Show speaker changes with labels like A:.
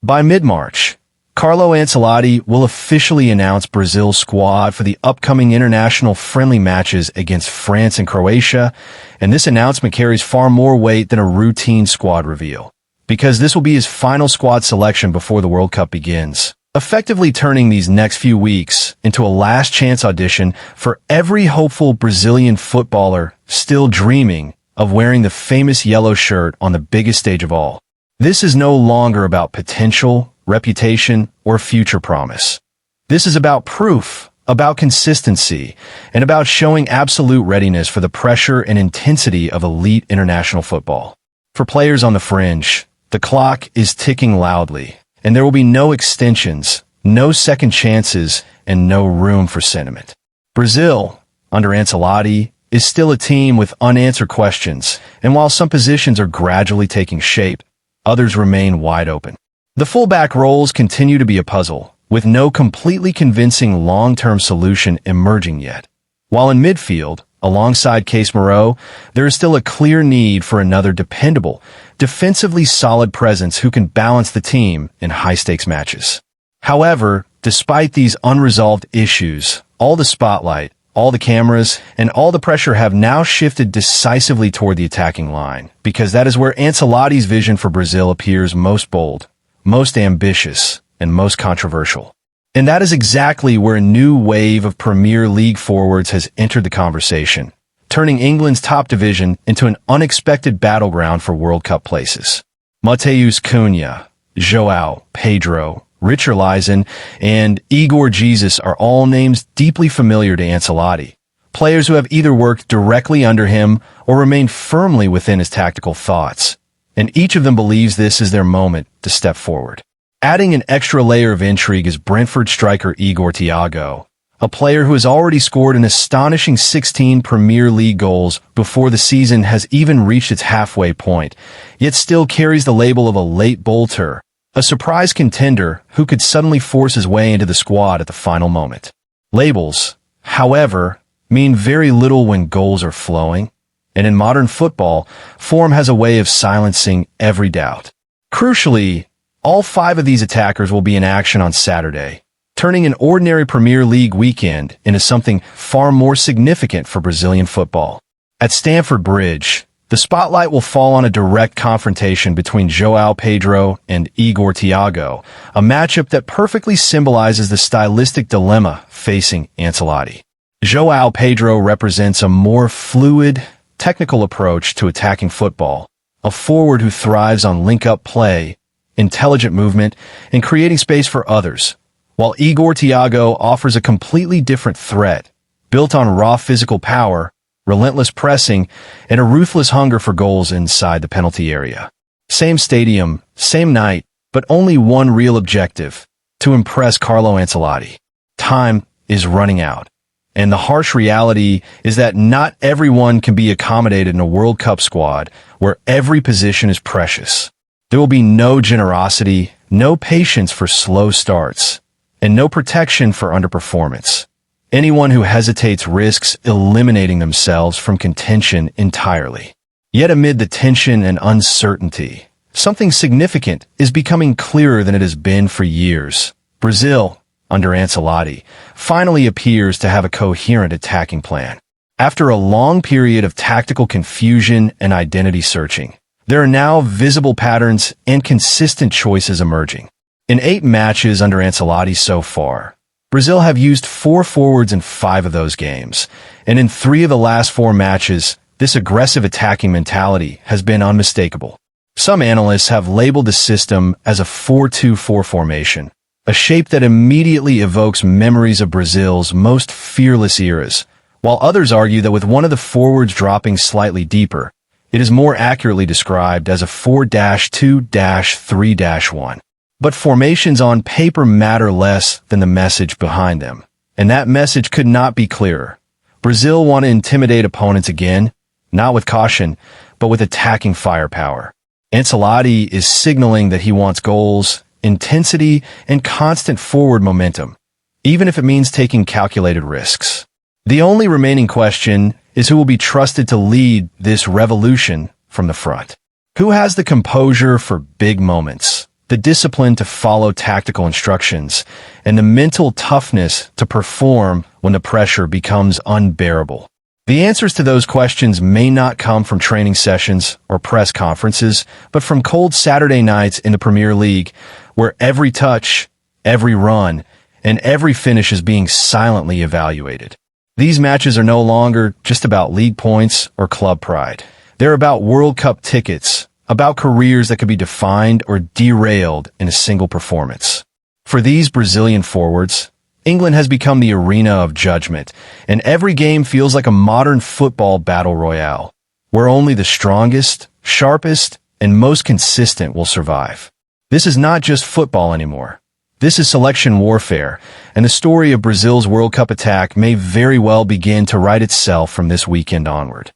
A: By mid-March, Carlo Ancelotti will officially announce Brazil's squad for the upcoming international friendly matches against France and Croatia, and this announcement carries far more weight than a routine squad reveal, because this will be his final squad selection before the World Cup begins, effectively turning these next few weeks into a last-chance audition for every hopeful Brazilian footballer still dreaming of wearing the famous yellow shirt on the biggest stage of all. This is no longer about potential, reputation, or future promise. This is about proof, about consistency, and about showing absolute readiness for the pressure and intensity of elite international football. For players on the fringe, the clock is ticking loudly, and there will be no extensions, no second chances, and no room for sentiment. Brazil, under Ancelotti, is still a team with unanswered questions, and while some positions are gradually taking shape, others remain wide open. The fullback roles continue to be a puzzle, with no completely convincing long-term solution emerging yet. While in midfield, alongside Case Moreau, there is still a clear need for another dependable, defensively solid presence who can balance the team in high-stakes matches. However, despite these unresolved issues, all the spotlight, all the cameras, and all the pressure have now shifted decisively toward the attacking line, because that is where Ancelotti's vision for Brazil appears most bold, most ambitious, and most controversial. And that is exactly where a new wave of Premier League forwards has entered the conversation, turning England's top division into an unexpected battleground for World Cup places. Matheus Cunha, João Pedro, Richarlison, and Igor Jesus are all names deeply familiar to Ancelotti, players who have either worked directly under him or remained firmly within his tactical thoughts, and each of them believes this is their moment to step forward. Adding an extra layer of intrigue is Brentford striker Igor Thiago, a player who has already scored an astonishing 16 Premier League goals before the season has even reached its halfway point, yet still carries the label of a late bolter, a surprise contender who could suddenly force his way into the squad at the final moment. Labels, however, mean very little when goals are flowing, and in modern football, form has a way of silencing every doubt. Crucially, all 5 of these attackers will be in action on Saturday, turning an ordinary Premier League weekend into something far more significant for Brazilian football. At Stamford Bridge, the spotlight will fall on a direct confrontation between João Pedro and Igor Thiago, a matchup that perfectly symbolizes the stylistic dilemma facing Ancelotti. João Pedro represents a more fluid, technical approach to attacking football, a forward who thrives on link-up play, intelligent movement, and creating space for others, while Igor Thiago offers a completely different threat, built on raw physical power, relentless pressing, and a ruthless hunger for goals inside the penalty area. Same stadium, same night, but only one real objective: to impress Carlo Ancelotti. Time is running out, and the harsh reality is that not everyone can be accommodated in a World Cup squad where every position is precious. There will be no generosity, no patience for slow starts, and no protection for underperformance. Anyone who hesitates risks eliminating themselves from contention entirely. Yet amid the tension and uncertainty, something significant is becoming clearer than it has been for years. Brazil, under Ancelotti, finally appears to have a coherent attacking plan. After a long period of tactical confusion and identity searching, there are now visible patterns and consistent choices emerging. In 8 matches under Ancelotti so far, Brazil have used 4 forwards in 5 of those games, and in 3 of the last 4 matches, this aggressive attacking mentality has been unmistakable. Some analysts have labeled the system as a 4-2-4 formation, a shape that immediately evokes memories of Brazil's most fearless eras, while others argue that with one of the forwards dropping slightly deeper, it is more accurately described as a 4-2-3-1. But formations on paper matter less than the message behind them, and that message could not be clearer. Brazil want to intimidate opponents again, not with caution, but with attacking firepower. Ancelotti is signaling that he wants goals, intensity, and constant forward momentum, even if it means taking calculated risks. The only remaining question is who will be trusted to lead this revolution from the front. Who has the composure for big moments, the discipline to follow tactical instructions, and the mental toughness to perform when the pressure becomes unbearable. The answers to those questions may not come from training sessions or press conferences, but from cold Saturday nights in the Premier League, where every touch, every run, and every finish is being silently evaluated. These matches are no longer just about league points or club pride. They're about World Cup tickets, about careers that could be defined or derailed in a single performance. For these Brazilian forwards, England has become the arena of judgment, and every game feels like a modern football battle royale, where only the strongest, sharpest, and most consistent will survive. This is not just football anymore. This is selection warfare, and the story of Brazil's World Cup attack may very well begin to write itself from this weekend onward.